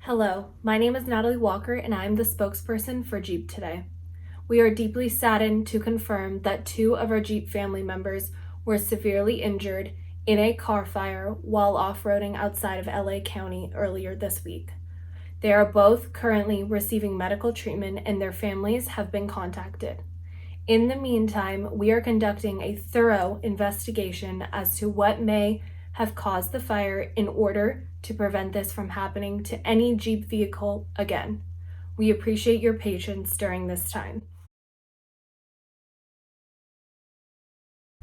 Hello, my name is Natalie Walker and I am the spokesperson for Jeep today. We are deeply saddened to confirm that two of our Jeep family members were severely injured in a car fire while off-roading outside of LA County earlier this week. They are both currently receiving medical treatment and their families have been contacted. In the meantime, we are conducting a thorough investigation as to what may have caused the fire in order to prevent this from happening to any Jeep vehicle again. We appreciate your patience during this time.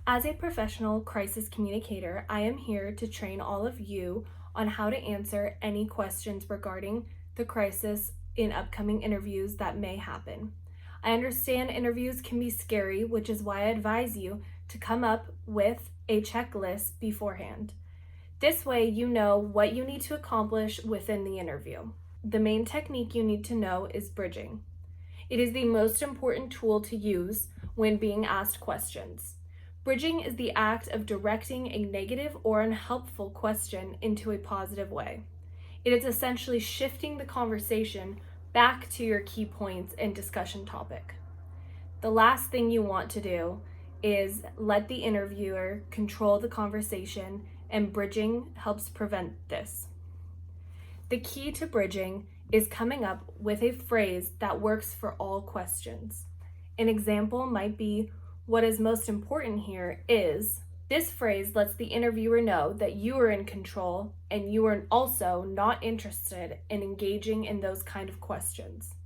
As a professional crisis communicator, I am here to train all of you on how to answer any questions regarding the crisis in upcoming interviews that may happen. I understand interviews can be scary, which is why I advise you to come up with a checklist beforehand. This way you know what you need to accomplish within the interview. The main technique you need to know is bridging. It is the most important tool to use when being asked questions. Bridging is the act of directing a negative or unhelpful question into a positive way. It is essentially shifting the conversation back to your key points and discussion topic. The last thing you want to do is let the interviewer control the conversation, and bridging helps prevent this. The key to bridging is coming up with a phrase that works for all questions. An example might be, "What is most important here is." This phrase lets the interviewer know that you are in control and you are also not interested in engaging in those kind of questions.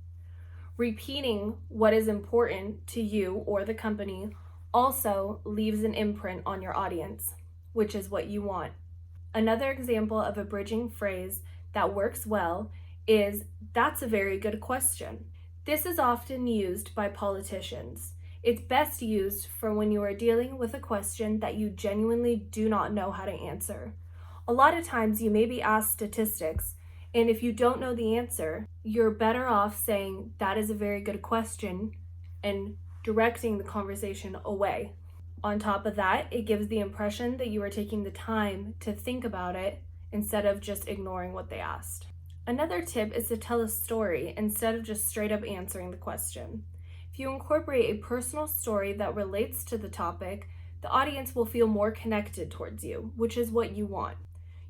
Repeating what is important to you or the company also leaves an imprint on your audience, which is what you want. Another example of a bridging phrase that works well is, "That's a very good question." This is often used by politicians. It's best used for when you are dealing with a question that you genuinely do not know how to answer. A lot of times you may be asked statistics, and if you don't know the answer, you're better off saying, "That is a very good question," and directing the conversation away. On top of that, it gives the impression that you are taking the time to think about it instead of just ignoring what they asked. Another tip is to tell a story instead of just straight up answering the question. If you incorporate a personal story that relates to the topic, the audience will feel more connected towards you, which is what you want.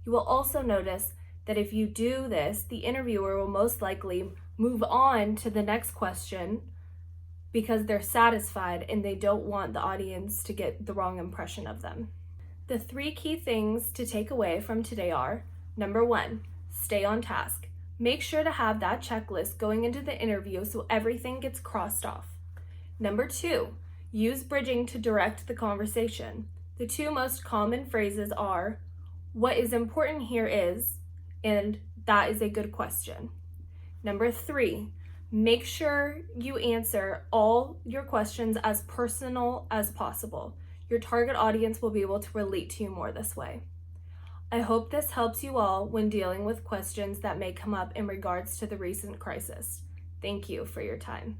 You will also notice that if you do this, the interviewer will most likely move on to the next question because they're satisfied and they don't want the audience to get the wrong impression of them. The 3 key things to take away from today are: number 1, stay on task. Make sure to have that checklist going into the interview so everything gets crossed off. Number 2, use bridging to direct the conversation. The 2 most common phrases are, "What is important here is," and "That is a good question." Number 3, make sure you answer all your questions as personal as possible. Your target audience will be able to relate to you more this way. I hope this helps you all when dealing with questions that may come up in regards to the recent crisis. Thank you for your time.